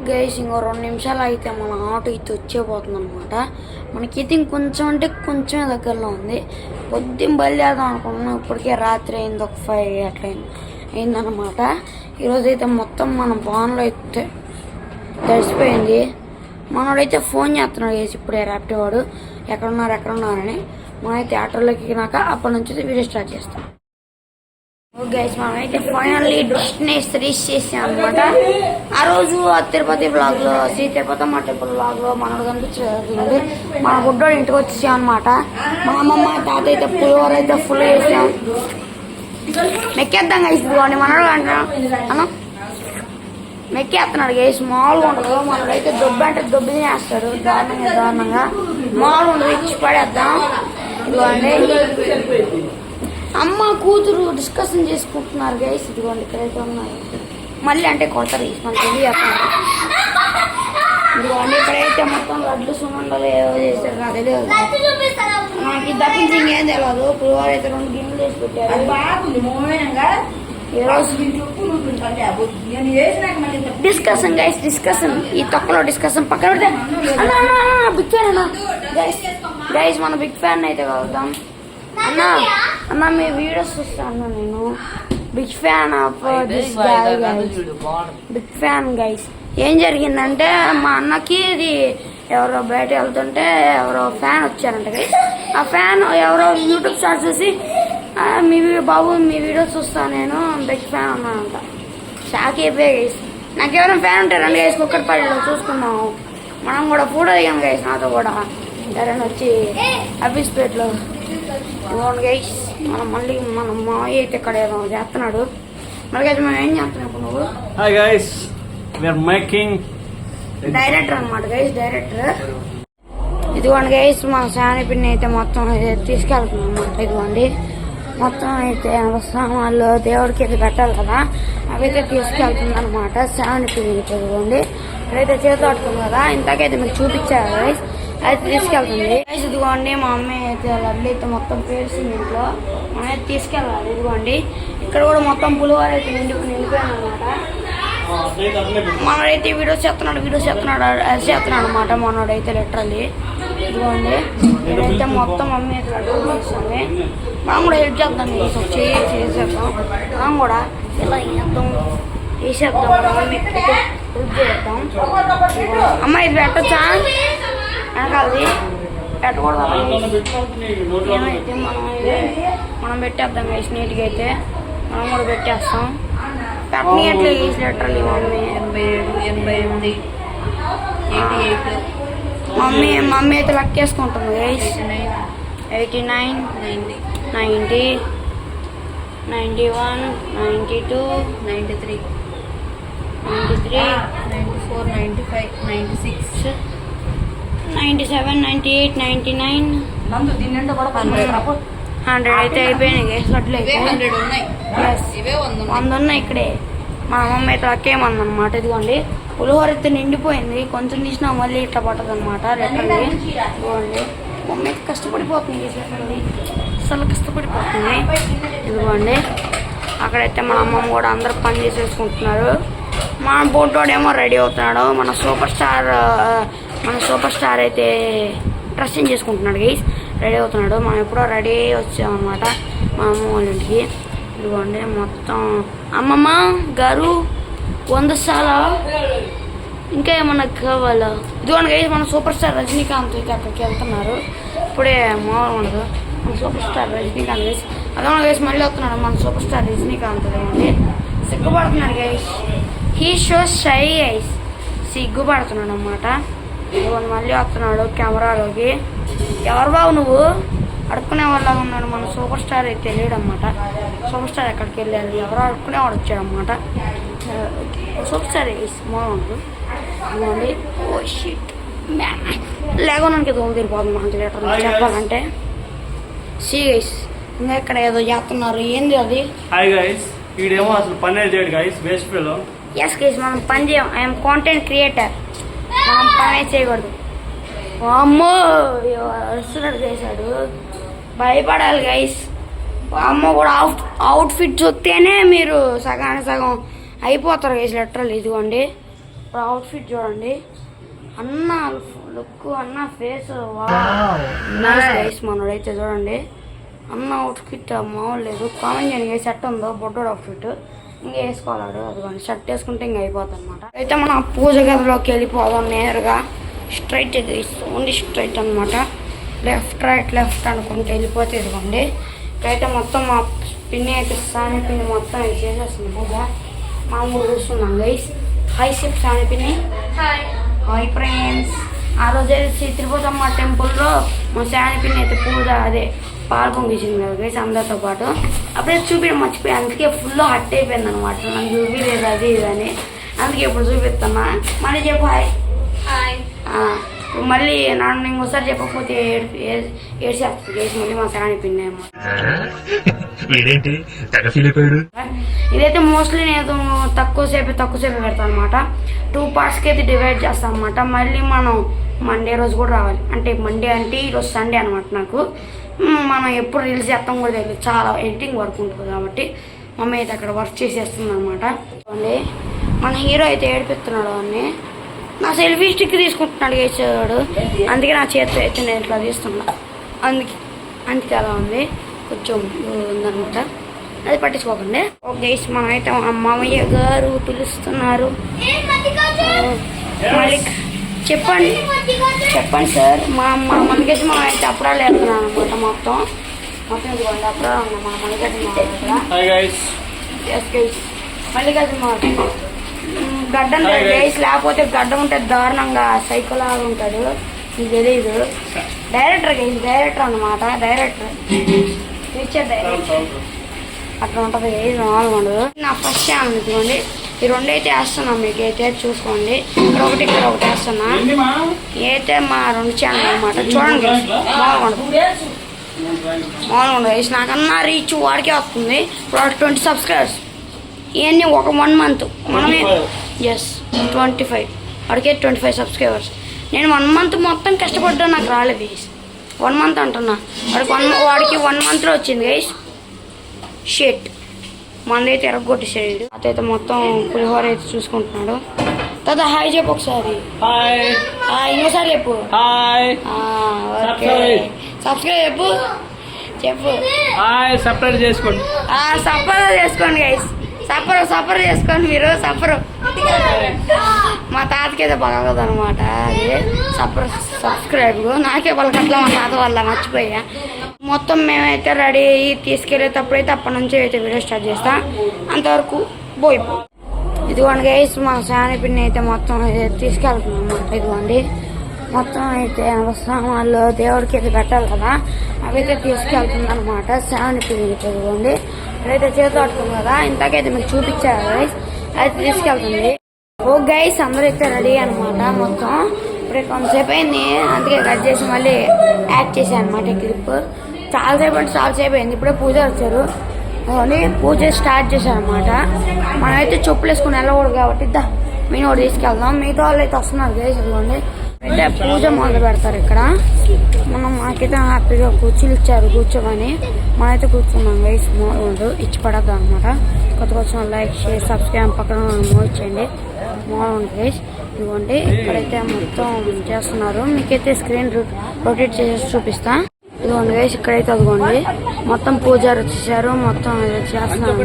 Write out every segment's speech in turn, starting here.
Guys ఇంకో 2 నిమిషాలు అయితే మన ఆటో అయితే వచ్చేపోతుంది అనమాట. మనకైతే ఇంకొంచెం అంటే కొంచెమే దగ్గరలో ఉంది. పొద్దున్న బయలుదేరదాం అనుకున్నాం, ఇప్పటికే రాత్రి అయింది, ఒక 5 అట్లా అయిందనమాట. ఈరోజు అయితే మొత్తం మన బాన్లో అయితే తడిసిపోయింది. మనోడైతే ఫోన్ చేస్తున్నాడు వేసి ఇప్పుడే ర్యాపిడో వాడు, ఎక్కడున్నారని. మనమైతే ఆటోలోకి ఎక్కినాక అప్పటి నుంచి వీడియో స్టార్ట్ చేస్తాం. గైస్ మనమైతే ఫైనల్లీ డెస్టినేషన్ రీచ్ చేసాం అనమాట. ఆ రోజు తిరుపతి బ్లాగ్ లో, శ్రీ తిరుపతమ్మ టెంపుల్ బ్లాగ్ లో మనోడు కనిపించలేదు. మన గుడ్డోడు ఇంటికి వచ్చేసాం అనమాట. మా అమ్మమ్మ తాత అయితే పులిహోర అయితే ఫుల్ చేసాం. మెక్కేద్దాం గైస్. ఇదిగోండి మనోడు అంటున్నా మెక్కేస్తున్నాడు గైస్. మామూలుగా ఉండదు. మనోడైతే దొబ్బు అంటే దొబ్బి తినేస్తాడు దారుణంగా. మామూలుగా ఉండదు, ఇచ్చి పడేద్దాం. ఇదిగోండి అమ్మ కూతురు డిస్కషన్ చేసుకుంటున్నారు గైస్. ఇదిగోండి ఇక్కడైతే ఉన్నారు. మళ్ళీ అంటే కొడతారు మనకి తెలియదు. ఇదిగోండి ఇక్కడైతే మొత్తం లడ్లు సున్నుండలు ఏవో చేశారు, నాకు తెలియదు. నాకు తప్పించి ఇంకేం తెలియదు. పులిహోర అయితే 2 గిన్నెలు వేసి పెట్టారు. Discussion guys, discussion. ఈ తొక్కలో డిస్కషన్ పక్కన పెడితే బిగ్ ఫ్యాన్ అన్నా గైస్. మన బిగ్ ఫ్యాన్ అయితే కలుద్దాం అన్న. మీ వీడియోస్ చూస్తాను నేను. Big fan of this guy guys, big fan guys. ఏం జరిగిందంటే మా అన్నకి ఇది ఎవరో బయట వెళ్తుంటే ఎవరో ఫ్యాన్ వచ్చారంట గైస్. ఆ ఫ్యాన్ ఎవరో యూట్యూబ్ స్టార్ట్ చేసి మీ బాబు మీ వీడియోస్ చూస్తాను నేను, బిగ్ ఫ్యాన్ అన్నానంట. షాక్ అయిపోయా గైస్. నాకెవరైనా ఫ్యాన్ ఉంటే రండి గైస్, కుక్కర్పల్లిలో చూసుకున్నాము. మనం కూడా ఫోటో దిగాం గైస్, నాతో కూడా ఎవరైనా వచ్చి అఫీస్పేట్లో. గైస్ మనం మళ్ళీ మన మావయ్య అయితే ఇక్కడ ఏదో చేస్తున్నాడు. మళ్ళీ మనం ఏం చేస్తున్నాం ఇప్పుడు నువ్వు? Hi guys, we are making director అనమాట గైస్, డైరెక్టర్. ఇదిగోండి గైస్ మన శాని పిన్ని అయితే మొత్తం తీసుకెళ్తున్నాం అనమాట. ఇదిగోండి మొత్తం అయితే సామాన్లు దేవుడికి అయితే పెట్టాలి కదా, అవైతే తీసుకెళ్తుంది అనమాట శాని పిన్ని. ఇదిగోండి ఇక్కడైతే చేతులు పట్టుకుంది కదా, ఇంతకైతే మీకు చూపించారు గైస్, అయితే తీసుకెళ్తుంది గైస్. ఇదిగోండి మా అమ్మాయి అయితే లడ్లు అయితే మొత్తం పేర్చింది ఇంట్లో, మనమైతే తీసుకెళ్ళాలి. ఇదిగోండి ఇక్కడ కూడా మొత్తం పులిహోర అయితే నిండిపోయాను అనమాట. మనోడైతే వీడియోస్ చేస్తున్నాడు అనమాట. మనోడైతే లిటరల్లీ ఇదిగోండి ఇదైతే మొత్తం మమ్మీ అయితే లడ్డు చేస్తుంది. మనం కూడా హెల్ప్ చేద్దాం, చేసేద్దాం. మనం కూడా ఇలా వేసేద్దాం, మమ్మీ హెల్ప్ చేద్దాం. అమ్మ ఇది పెట్టచ్చా? వెనకాలది పెట్టకూడదు. ఏమైతే మనం పెట్టేద్దాం గైస్, నీట్గా అయితే మనం కూడా పెట్టేస్తాం. పెట్టనీయట్లే గైస్ లిటరల్లీ మమ్మీ. 88 మమ్మీ అయితే లెక్కేసుకుంటుంది గైస్. 89 90 91 92 93 94 95 96 97 98 99 100 అయితే అయిపోయినాయి గైస్. లడ్లు అయితే 100 ఉన్నాయి ఇక్కడే. మా అమ్మమ్మ అయితే లెక్కేయమందనమాట. ఇదిగోండి పులిహోర అయితే నిండిపోయింది, కొంచెం తీసినా మళ్ళీ ఇట్లా పట్టదు అనమాట. రిటర్న్ ఇదిగోండి మమ్మీ అయితే కష్టపడిపోతుంది, అసలు కష్టపడిపోతుంది. ఇదిగోండి అక్కడైతే మా అమ్మమ్మ కూడా అందరు పని చేసేసుకుంటున్నారు. మన బోటోడేమో రెడీ అవుతున్నాడు. మన సూపర్ స్టార్ అయితే డ్రెస్సింగ్ చేసుకుంటున్నాడు గైస్, రెడీ అవుతున్నాడు. మనం ఎప్పుడో రెడీ వచ్చామన్నమాట మా అమ్మ వాళ్ళ ఇంటికి. ఇదిగోండి మొత్తం అమ్మమ్మ గారు 100 సాలా ఇంకా ఏమన్నా కావాలా? ఇదిగోండి గైస్ మన సూపర్ స్టార్ రజనీకాంత్ అయితే అక్కడికి వెళ్తున్నారు. ఇప్పుడే మామూలు ఉండదు మన సూపర్ స్టార్ రజనీకాంత్ గైస్. అదే గైస్ మళ్ళీ వస్తున్నాడు మన సూపర్ స్టార్ రజనీకాంత్. అండి సిగ్గుపడుతున్నాడు guys, he shows shy guys, సిగ్గుపడుతున్నాడు అన్నమాట. ఇదిగోండి మళ్ళీ వస్తున్నాడు కెమెరాలోకి. ఎవరు బాబు నువ్వు అడుక్కునే వాళ్ళ ఉన్నాడు. మన సూపర్ స్టార్ అయితే తెలియడన్నమాట. సూపర్ స్టార్ ఎక్కడికి వెళ్ళాలి, ఎవరో అడుక్కునేవాడు వచ్చాడనమాట. సూపర్ స్టార్ బాగుండు. ఇదిగోండి ఓ షిట్ లేకపోతే దోమ తిరిగిపోతుంది మనకి లీటర్ చెప్పాలంటే. సీ గైస్ ఇంకా ఇక్కడ ఏదో చేస్తున్నారు, ఏంది అది? ఎస్ గైస్ మనం పని చేయం, ఐఎమ్ కాంటెంట్ క్రియేటర్, మనం పనే చేయకూడదు. అమ్మో వస్తున్నాడు చేశాడు, భయపడాలి గైస్. అమ్మ కూడా అవుట్ఫిట్ చూస్తేనే మీరు సగం అయిపోతారు గైస్ లిటరల్. ఇదిగోండి ఇప్పుడు అవుట్ఫిట్ చూడండి, అన్న లుక్ అన్న ఫేస్ గైస్. మనోడైతే చూడండి అన్న అవుట్ఫిట్ మామూలు లేదు. కామెంట్ చేయండి గైస్ సెట్ ఉందో బొడ్డోడు అవుట్ఫిట్. ఇంకా వేసుకోవాలాడు అదిగోండి, షర్ట్ వేసుకుంటే ఇంకా అయిపోతుంది అనమాట. అయితే మన పూజ గదిలోకి వెళ్ళిపోదాం నేరుగా. స్ట్రైట్ గైస్, ఓన్లీ స్ట్రైట్ అనమాట. లెఫ్ట్ రైట్ లెఫ్ట్ అనుకుంటే వెళ్ళిపోతే ఇదిగోండి. ఇక్కడైతే మొత్తం మా పిన్ని అయితే సాని పిన్ని మొత్తం చేసేస్తుంది పూజ. మామూలు చూస్తున్నాం గైస్. హాయ్ సిప్ సాని పిన్ని. Hi friends. ఆ రోజు అయితే తిరుపతమ్మ టెంపుల్లో మా సాని పిన్ని అయితే పూజ అదే పాలు పొంగిచ్చింది కదా గైస్ అందరితో పాటు. అప్పుడే చూపించడం మర్చిపోయి, అందుకే ఫుల్ హట్ అయిపోయింది అనమాట. నాకు చూపించలేదు అది ఇది అని, అందుకే ఇప్పుడు చూపిస్తున్నా. మళ్ళీ చెప్పు హాయ్. మళ్ళీ నన్ను ఇంకోసారి చెప్పకపోతే ఏడ్చేస్తుంది గైస్ మళ్ళీ మా సాని పిన్ని ఏమో. ఇదైతే మోస్ట్లీ నేను తక్కువసేపు పెడతాను అనమాట. 2 పార్ట్స్కి అయితే డివైడ్ చేస్తాను అనమాట. మళ్ళీ మనం మండే రోజు కూడా రావాలి. అంటే మండే అంటే ఈరోజు సండే అనమాట. నాకు మనం ఎప్పుడు రీల్స్ చేస్తాం కూడా తెలియదు, చాలా ఎడిటింగ్ వర్క్ ఉంటుంది కాబట్టి మమ్మీ అయితే అక్కడ వర్క్ చేసేస్తుంది అనమాట. మన హీరో అయితే ఏడిపిస్తున్నాడు అని నా సెల్ఫీ స్టిక్ తీసుకుంటున్నాడు వేసేవాడు. అందుకే నా చేతితో అయితే నేను ఇట్లా తీస్తున్నా. అందుకే అలా ఉంది, కొంచెం ఉందనమాట. అది పట్టించుకోకండి. ఓకే మనం అయితే మా మామయ్య గారు పిలుస్తున్నారు. మళ్ళీ చెప్పండి సార్. మనకైతే మనం అయితే అప్పుడాలు వెళ్తున్నాను అనమాట. మొత్తం ఇదిగోండి అప్పుడాలు ఉన్నాయి మన మల్లికార్జున మల్లికార్జున గడ్డం గైస్. లేకపోతే గడ్డం ఉంటే దారుణంగా సైకోలా ఉంటాడు, మీకు తెలీదు. డైరెక్టర్ గైస్, డైరెక్టర్ అనమాట. డైరెక్టర్ పిక్చర్ డైరెక్టర్ అట్లా ఉంటుంది గైస్, మామూలుగా ఉండదు. నా ఫస్ట్ ఛానల్ ఇదిగోండి. ఈ 2 అయితే వేస్తున్నాం, మీకు అయితే చూసుకోండి. ఇక్కడ ఒకటి వేస్తున్నా. అయితే మా 2 ఛానల్ అనమాట. చూడండి గైస్, మామూలుగా ఉండదు గైస్. నాకన్నా రీచ్ వాడికే వస్తుంది. ఇప్పుడు 20 సబ్స్క్రైబర్స్ ఇవన్నీ ఒక 1 మంత్ మనమే. 25 వాడికే 25 సబ్స్క్రైబర్స్. నేను 1 మంత్ మొత్తం కష్టపడ్డా, నాకు రాలేదు గైస్. 1 మంత్ అంటున్నా, వాడికి 1 మంత్లో వచ్చింది గైస్. షేట్ మనదైతే ఎరగొట్టేసాడు. అతయితే మొత్తం పులిహోర అయితే చూసుకుంటున్నాడు. తాత హాయ్ చెప్పు ఒకసారి. ఇంకోసారి చెప్పు. ఓకే సబ్స్క్రైబ్ చెప్పు. సపరేట్ చేసుకోండి గైస్. సఫర్ చేసుకోండి మీరు. మా తాతకి అయితే పలకదు అనమాట. అది సబ్స్క్రైబ్ నాకే పలకట్లా, మా తాత వల్ల మర్చిపోయా. మొత్తం మేమైతే రెడీ అయ్యి తీసుకెళ్ళేటప్పుడు అయితే అప్పటి నుంచి అయితే వీడియో స్టార్ట్ చేస్తా. అంతవరకు పోయిపో. ఇదిగోండి గైస్ మా సాని పిన్ని అయితే మొత్తం తీసుకెళ్తున్నాం అన్నమాట. ఇదిగోండి మొత్తం అయితే సామాన్లు దేవుడికి అయితే పెట్టాలి కదా, అవైతే తీసుకెళ్తుంది అనమాట సాని పిన్ని. ఇదిగోండి ఇక్కడైతే చేతి పట్టుకుంది కదా, ఇంతకైతే మీకు చూపించారు గైస్, అయితే తీసుకెళ్తుంది. ఓ గైస్ అందరూ అయితే రెడీ అనమాట. మొత్తం ఇప్పుడు కొంతసేపు అయింది, అందుకే కట్ చేసి మళ్ళీ యాడ్ చేశాను అనమాట క్లిప్. చాలాసేపు అయింది. ఇప్పుడే పూజ వచ్చారు, పూజ స్టార్ట్ చేశారు అనమాట. మనమైతే చెప్పులు వేసుకుని వెళ్ళకూడదు కాబట్టి మేము కూడా తీసుకెళ్దాం. మిగతా వాళ్ళు అయితే వస్తున్నారు గైస్. ఇదిగోండి అయితే పూజ మొదలు పెడతారు ఇక్కడ. మాకైతే హ్యాపీగా కుర్చీలు ఇచ్చారు కూర్చోమని, మనమైతే కూర్చున్నాం గైస్. మోడు ఇచ్చి పడద్దు అనమాట. కొత్త వచ్చిన లైక్ షేర్ సబ్స్క్రైబ్ పక్కన మోయించండి. మోడల్ ఉంది గైస్. ఇదిగోండి ఇక్కడైతే మొత్తం చేస్తున్నారు. మీకైతే స్క్రీన్ రొటేట్ చేసి చూపిస్తా. ఇదిగోండి గైస్ ఇక్కడైతే అదిగోండి మొత్తం పూజారు వచ్చేసారు, మొత్తం చేస్తున్నారు.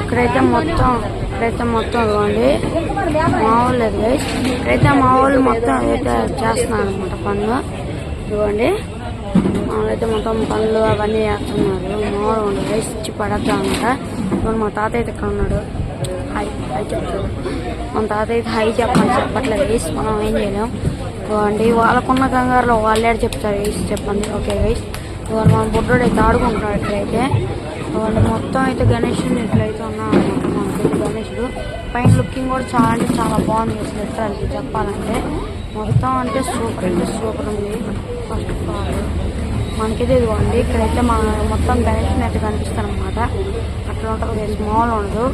ఇక్కడైతే మొత్తం ఇదిగోండి మా వాళ్ళు లేదు గైస్. ఇక్కడైతే మా వాళ్ళు మొత్తం అయితే చేస్తున్నారు అనమాట పనులు. ఇదిగోండి మామూలైతే మొత్తం పనులు అవన్నీ చేస్తున్నారు. మామూలు ఉంది గైస్, ఇచ్చి పడద్దు అనమాట. ఇప్పుడు మా తాత అయితే ఇక్కడ ఉన్నాడు, హాయ్ చెప్తాడు. మన తాత అయితే హై చెప్పట్లేదు గైస్, మనం ఏం చేయలేం. ఇవ్వండి వాళ్ళకున్న కంగారులో వాళ్ళే చెప్తారు గైస్, చెప్పండి. ఓకే గైస్ ఇవాళ మన బుడ్డోడు అయితే ఆడుకుంటున్నాడు. ఇట్లయితే ఇవాళ మొత్తం అయితే గణేషుడు ఇట్లయితే ఉన్నాం అనమాట. మనకైతే గణేషుడు పైన లుకింగ్ కూడా చాలా అంటే చాలా బాగుంది అసలు. లిటరల్లీ చెప్పాలంటే మొత్తం అంటే సూపర్ ఉంది. ఫస్ట్ ఆఫ్ ఆల్ మనకైతే ఇదిగోండి ఇక్కడైతే మొత్తం గణేషుని అయితే కనిపిస్తారు అనమాట. అట్లా ఉంటుంది గైస్, మామూలు ఉండదు.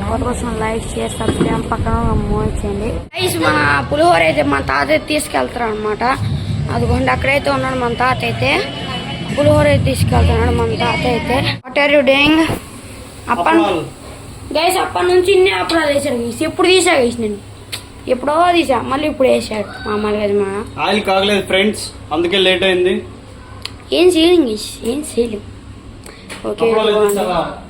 కొత్త కోసం లైక్ షేర్ సబ్స్క్రైబ్ పక్కన మోయించండి గైస్. మన పులిహోర అయితే మన తాత అయితే తీసుకెళ్తారు అనమాట. అదిగోండి అక్కడైతే ఉన్నాడు మన తాత అయితే, పులిహోర అయితే తీసుకెళ్తున్నాడు మన తాత అయితే. What are you doing? Guys అప్పటి నుంచి ఇన్ని అప్పుడు వేసాడు గైస్ ఎప్పుడు తీసా గైస్ నేను ఎప్పుడో తీసా మళ్ళీ ఇప్పుడు వేసాడు మా మళ్ళీ మా ఆయిల్ కాగలేదు ఫ్రెండ్స్, అందుకే లేట్ అయింది. ఏం చేయలేం గైస్, ఏం చేయలేం. ఓకే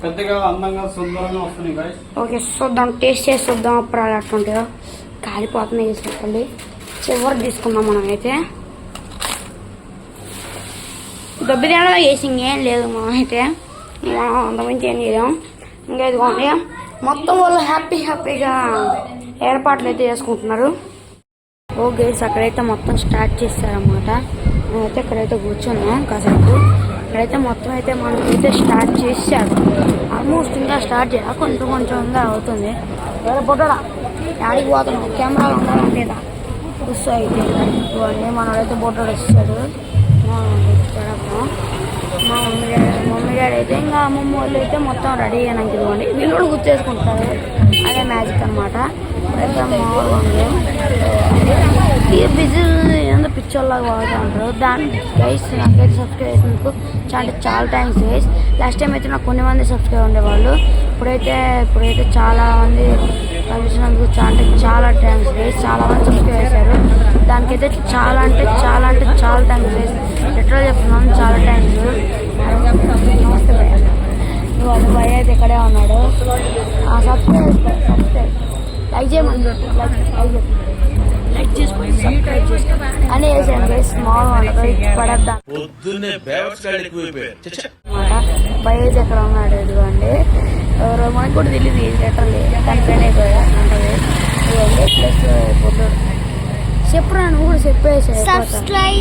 పెద్దగా అందంగా సుందరంగా వస్తుంది గైస్. ఓకే చూద్దాం, టేస్ట్ చేసి చూద్దాం అప్పుడు అట్లుంటుందో. కాలిపోతుంది గైస్ చెప్పండి. చివరి తీసుకుందాం మనం అయితే. దెబ్బ తేడా వేసి ఇంకేం లేదు మనం అయితే, మనం అంతమంది ఏం చేద్దాం. ఇంకా ఇదిగోండి మొత్తం వాళ్ళు హ్యాపీగా ఏర్పాట్లు అయితే చేసుకుంటున్నారు. ఓకే అక్కడైతే మొత్తం స్టార్ట్ చేస్తారన్నమాట. మేమైతే ఇక్కడైతే కూర్చున్నాం కాసేపు. ఇక్కడైతే మొత్తం అయితే మనకైతే స్టార్ట్ చేశారు. ఆల్మోస్ట్ ఇంకా స్టార్ట్ చేయాలి, కొంచెంగా అవుతుంది. వేరే పొట్టడా యాడికి పోతున్నాం, కెమెరాలు ఉండాలంటే వస్తూ అయితే ఇవ్వండి. మనోడైతే బొట్టడు వస్తాడు. మా మమ్మీ డాడీ అయితే ఇంకా అమ్మమ్మ వాళ్ళు అయితే మొత్తం రెడీ అయినాక ఇవ్వండి. వీళ్ళు కూడా గుర్తేసుకుంటారు, అదే మ్యాజిక్ అనమాట. అయితే మామూలుగా ఉంది బిజీ ఏందో పిక్చర్లాగా వాడుతూ ఉంటారు. దాని గైస్ నాకైతే సబ్స్క్రైబ్ చేసినందుకు చాలా థ్యాంక్స్ గైస్. లాస్ట్ టైం అయితే నాకు కొన్ని మంది సబ్స్క్రైబ్ ఉండేవాళ్ళు, ఇప్పుడైతే చాలా మంది కలిసినందుకు చాలా థ్యాంక్స్ గైస్. చాలా మంది సబ్స్క్రైబ్ చేశారు, దానికైతే చాలా థ్యాంక్స్ గైస్. ఎట్లా చెప్తున్నాను, చాలా థ్యాంక్స్. నమస్తే భయ అయితే ఇక్కడే ఉన్నాడు. సబ్స్క్రైబ్ లైక్ చేయమని లైక్ చేసుకోండి, సబ్స్క్రైబ్ చేసుకోండి అని వేసాను గైస్. స్మాల్ పడద్దాం భయ అయితే ఎక్కడ ఉన్నాడు ఇదిగోండి. ఎవరో మనకు కూడా తెలియదు లెటర్లు కనిపెయిన్ అయిపోయాడు అంటే. ప్లస్ పొద్దుడు చెప్పురా, నువ్వు కూడా చెప్పేసాయి.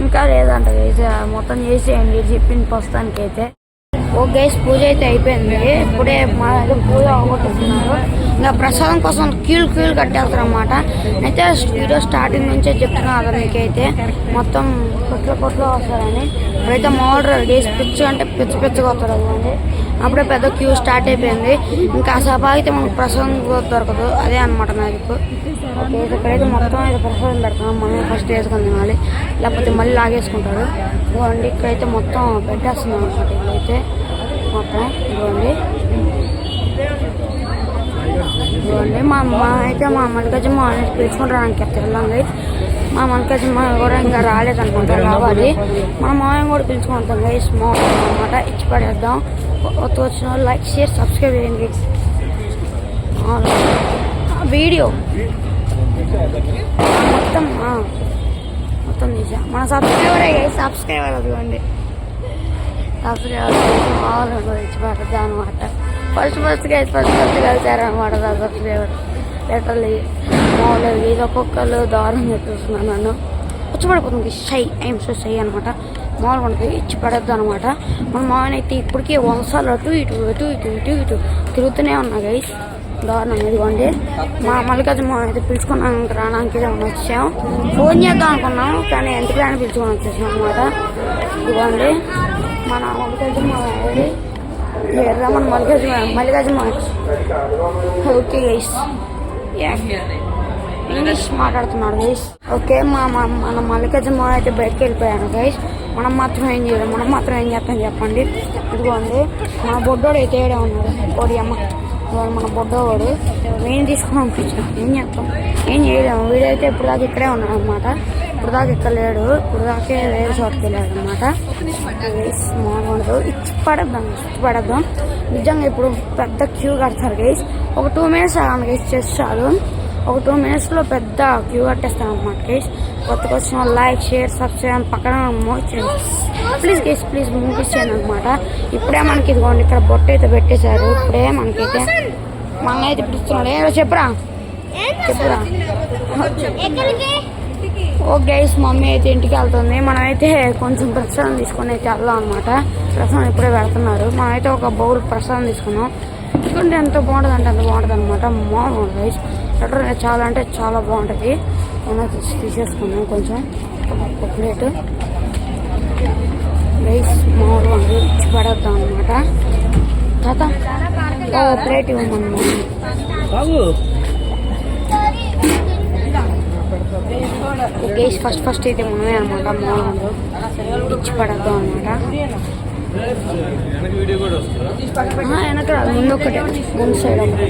ఇంకా లేదంట గైస్. మొత్తం చేసేయండి చెప్పింది ప్రస్తుతానికి అయితే. ఓ గైస్ పూజ అయితే అయిపోయింది. ఇప్పుడే మా దగ్గర పూజ అవగొట్టుతున్నారు. ఇంకా ప్రసాదం కోసం క్యూలు కట్టేస్తారు అన్నమాట. అయితే వీడియో స్టార్టింగ్ నుంచే చెప్తున్నాను అతనికి అయితే మొత్తం కొట్లు వస్తారని. ఇప్పుడైతే మోడర్ గైస్ పిచ్చిగా వస్తారు అదండి. అప్పుడే పెద్ద క్యూ స్టార్ట్ అయిపోయింది. ఇంకా సభ అయితే మనకు ప్రసాదం దొరకదు, అదే అనమాట మ్యాజిక్. ఓకే ఇక్కడైతే మొత్తం అయితే ప్రసాదం పెడతాం. మనం ఫస్ట్ వేసుకొని తినాలి, లేకపోతే మళ్ళీ లాగేసుకుంటాడు. ఇదిగోండి ఇక్కడైతే మొత్తం పెట్టేస్తున్నాం అనమాట. ఇక్కడైతే మొత్తం ఇదిగోండి మా మల్లికార్జున పిలుచుకుంటానికి వెళ్ళాం. మా మల్లికార్జున కూడా ఇంకా రాలేదనుకుంటా, రావాలి. మన మామయ్య కూడా పిలుచుకుంటాం గైస్. స్మాల్ అనమాట, ఇచ్చి పడేద్దాం. వచ్చిన వాళ్ళు లైక్ షేర్ సబ్స్క్రైబ్ చేయండి. వీడియో మొత్తం తీసా మన సబ్స్క్రైబర్ అదిగోండి. సబ్స్క్రైబర్ ఇచ్చి పడద్దాం అనమాట. ఫస్ట్ కలిసారనమాట సబ్స్క్రైబర్ లెటర్లు. మామూలు ఇది ఒక్కొక్కరు దారుణంగా చూస్తున్నాను. నన్ను వచ్చి షై ఐఎమ్ సో షై అనమాట. మామూలుగా ఉంటుంది, ఇచ్చి పడద్దు అనమాట. మన మామూలు అయితే ఇప్పటికీ 100 సార్లు అటు ఇటు తిరుగుతూనే ఉన్నా గైస్. దారుణం ఇదిగోండి. మా మల్లికార్జున అయితే పిలుచుకున్నాం రావడానికి వచ్చాం. ఫోన్ చేద్దాం అనుకున్నాం కానీ ఎందుకు పిలుచుకొని వచ్చేసాం అనమాట. ఇదిగోండి మన మల్లికార్జున మన మల్లికార్జున ఓకే గైస్. ఇంగ్లీష్ మాట్లాడుతున్నాడు గైస్. ఓకే మన మల్లికార్జున అయితే బయటకు వెళ్ళిపోయాను గైస్. మనం మాత్రం ఏం చేస్తాం చెప్పండి. ఇదిగోండి మన బొడ్డోడు అయితే ఏడే ఉన్నాడు. ఓడి అమ్మ మన బొడ్డోడు మేము తీసుకుని పంపించాం. ఏం చేస్తాం, ఏం చేయలేము. వీడైతే ఇప్పుడు దాకా ఇక్కడే ఉన్నాడు అనమాట. ఇప్పుడు దాకా ఇక్కడ లేడు, ఇప్పుడు దాకే వేరే చోటుకి వెళ్ళాడు అనమాట. మామూలు ఇచ్చి పడద్దాం. నిజంగా ఇప్పుడు పెద్ద క్యూ కడతారు గైస్. ఒక 2 minutes ఆగండి గైస్, చేస్తాడు. ఒక 2 minutesలో పెద్ద క్యూ కట్టేస్తాం అనమాట గైస్. కొత్తగా వచ్చిన లైక్ షేర్ సబ్స్క్రైబ్ పక్కన ప్లీజ్ గైస్, ప్లీజ్ మూవీస్ చేయండి అనమాట. ఇప్పుడే మనకి ఇదిగోండి ఇక్కడ బొట్టు అయితే పెట్టేశారు. ఇప్పుడే మనకైతే అయితే పిలుస్తున్నాడు. ఏదో చెప్పురా. ఓ గైస్ మమ్మీ అయితే ఇంటికి వెళ్తుంది. మనమైతే కొంచెం ప్రసాదం తీసుకొని అయితే వెళ్దాం అనమాట. ప్రసాదం ఇప్పుడే పెడుతున్నారు. మనమైతే ఒక బౌల్ ప్రసాదం తీసుకున్నాం. ఎందుకంటే ఎంత బాగుంటుంది అంటే అంత బాగుంటుంది అనమాట. మామూలు గైస్ లెటర్ చాలా బాగుంటుంది. తీసేసుకున్నాం కొంచెం ఒక ప్లేట్ రైస్. మామూలుగా ఇచ్చి పడేద్దాం అనమాట. తాత ప్లేట్ ఇవ్వమన్నా. గైస్ ఫస్ట్ అయితే మనమే అనమాట. మామూలు ఇచ్చి పడేద్దాం అనమాట. వీడియో కూడా వస్తుందా? వెనక రాదు, ముందు ఒకటే, ముందు సైడ్ ఒకటి.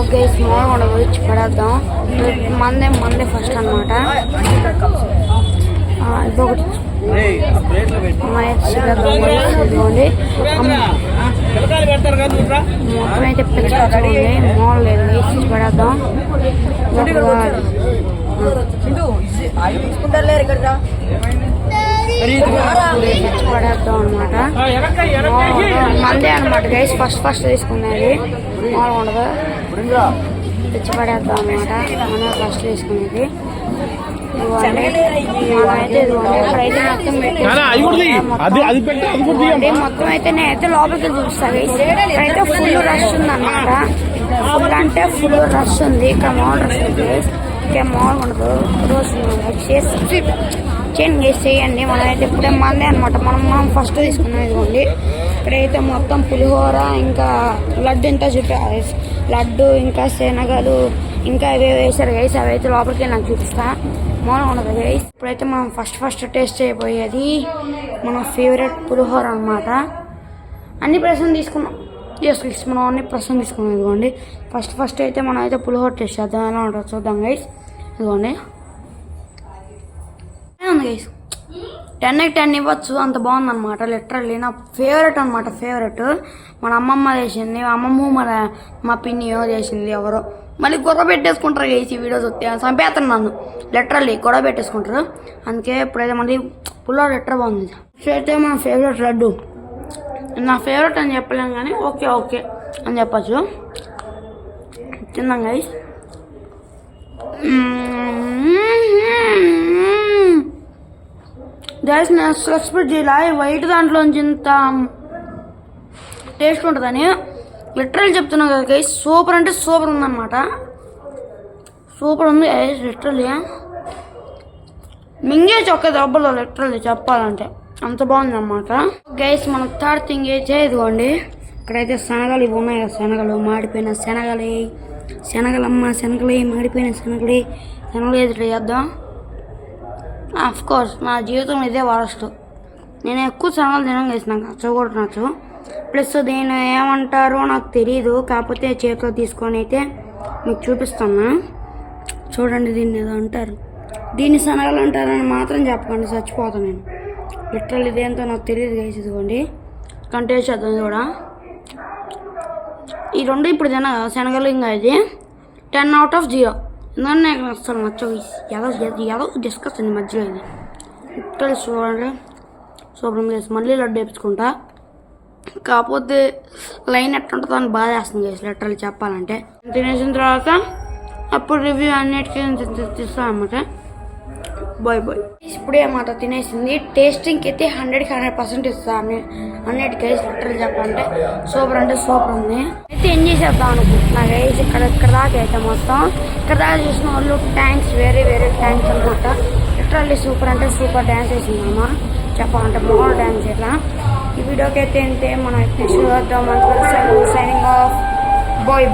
ఓకే, స్మాల్ ఉండదు, ఇచ్చి పడేద్దాం. మందే ఫస్ట్ అనమాట. ఇదొకటి ఇదిగోండి. మొత్తం అయితే పెట్టుకోండి, మాల్ లేదు, వేసి పడేద్దాం. పడేద్దాం అనమాట. మందే అనమాట గైస్, ఫస్ట్ తీసుకునేది. మాల్ ఉండదు, తెచ్చి పడేద్దాం అనమాట. మనం ఫస్ట్ తీసుకునేది. మొత్తం అయితే నేనైతే లోపలికి చూపిస్తాను. ఇక్కడైతే ఫుల్ రష్ ఉంది అనమాట. ఫుల్ అంటే ఫుల్ రష్ ఉంది. ఇక్కడ మాల్ రష్ ఉంది, ఇక్కడ మాల్ ఉండదు. రోజు చేంజ్ చేయండి. మనమైతే ఇప్పుడే మందే అనమాట. మనం ఫస్ట్ తీసుకున్నాం. ఇదిగోండి, ఇక్కడైతే మొత్తం పులిహోర, ఇంకా లడ్డు ఇంత చూపారు. లడ్డు ఇంకా శనగలు ఇంకా ఇవే వేసారు గైస్. అవి అయితే లోపలికి నాకు చూపిస్తా. మామూలుగా ఉండదు గైస్. ఇప్పుడైతే మనం ఫస్ట్ టేస్ట్ చేయబోయేది మన ఫేవరెట్ పులిహోర అనమాట. అన్ని ప్రశ్నలు తీసుకున్నాం. జస్ట్ మనం అన్ని ప్రశ్నలు తీసుకున్నాం. ఇదిగోండి, ఫస్ట్ అయితే మనం అయితే పులిహోర టేస్ట్ చేద్దాం. ఎలా ఉంటుందో చూద్దాం గైస్. ఇదిగోండి, ఉంది గైస్. 10/10 ఇవ్వచ్చు, అంత బాగుందన్నమాట. లిటరల్లీ నా ఫేవరెట్ అనమాట. ఫేవరెట్ మన అమ్మమ్మ చేసింది. అమ్మమ్మ మా పిన్నియో చేసింది. ఎవరో మళ్ళీ గొడవ పెట్టేసుకుంటారు గైస్. ఈ వీడియోస్ వస్తే చంపేస్తాను నన్ను. లిటరల్లీ గొడవ పెట్టేసుకుంటారు. అందుకే ఇప్పుడైతే మళ్ళీ పుల్లో లిటర్ బాగుంది. అయితే మన ఫేవరెట్ లడ్డు. నా ఫేవరెట్ అని చెప్పలేం కానీ ఓకే అని చెప్పచ్చు. తిన్నాం గైస్. గైస్ నేను అసలు ఎక్స్పెక్ట్ చేయాలి వైట్ దాంట్లోంచి ఇంత టేస్ట్ ఉంటుందని. లిటరల్ చెప్తున్నాను కదా గైస్, సూపర్ అంటే సూపర్ ఉందన్నమాట. సూపర్ ఉంది గైస్. లిటరల్లీ మింగే చొక్క దెబ్బలో లిటరల్లీ చెప్పాలంటే అంత బాగుంది అన్నమాట. గైస్ మన థర్డ్ థింగ్ అయితే ఇదిగోండి, ఇక్కడైతే శనగలు ఇవి ఉన్నాయి కదా. శనగలు, మాడిపోయిన శనగలు మాడిపోయిన శనగలు ఎదురు చేద్దాం. కోర్స్ నా జీవితంలో ఇదే వరస్ట్. నేను ఎక్కువ శనగలు తినడం చేసినాక నచ్చకూడదు. ప్లస్ దీన్ని ఏమంటారో నాకు తెలియదు, కాకపోతే చేతిలో తీసుకొని అయితే మీకు చూపిస్తున్నా. చూడండి, దీన్ని ఏదో అంటారు. దీన్ని శనగలు అంటారని మాత్రం చెప్పకండి, చచ్చిపోతాను నేను. లిటరల్ ఇదేంతో నాకు తెలియదు గైస్. ఇదిగోండి, కంటేస్ట్ చేద్దాం కూడా. ఈ రెండు ఇప్పుడు తిన శనగలు. ఇంకా ఇది 10/0. ఎందుకంటే నాకు అసలు నచ్చవు. ఏదో డిస్కస్ అండి మధ్యలో. ఇది లిటరల్ చూడండి, సూపర్ చేసి మళ్ళీ లడ్డు వేపించుకుంటా. కాకపోతే లైన్ ఎట్టుంటుందో అని బాధ వేస్తుంది గైస్ లిటరల్ చెప్పాలంటే. తినేసిన తర్వాత అప్పుడు రివ్యూ అన్నిటికీ తీస్తాను అన్నమాట. బాయ్ ఇప్పుడే అన్నమాట తినేసింది. టేస్టింగ్కి అయితే 100కి 100% ఇస్తాను అన్నిటికీ గైస్. లిటరల్ చెప్పాలంటే సూపర్ అంటే సూపర్ ఉంది. అయితే ఎంజాయ్ చేద్దాం అనుకుంటున్నా గైస్. ఇక్కడ దాకా అయితే మొత్తం ఇక్కడ దాకా చూసిన వాళ్ళు థ్యాంక్స్, వెరీ థ్యాంక్స్ అనమాట. లిటరల్లీ సూపర్ అంటే సూపర్ డ్యాన్స్ వేసిందమ్మా చెప్పాలంటే. బాగుంది డ్యాన్స్. ఇట్లా ఈ వీడియోకి అయితే అంటే మనం నెక్స్ట్ వద్దాం. Signing off. బాయ్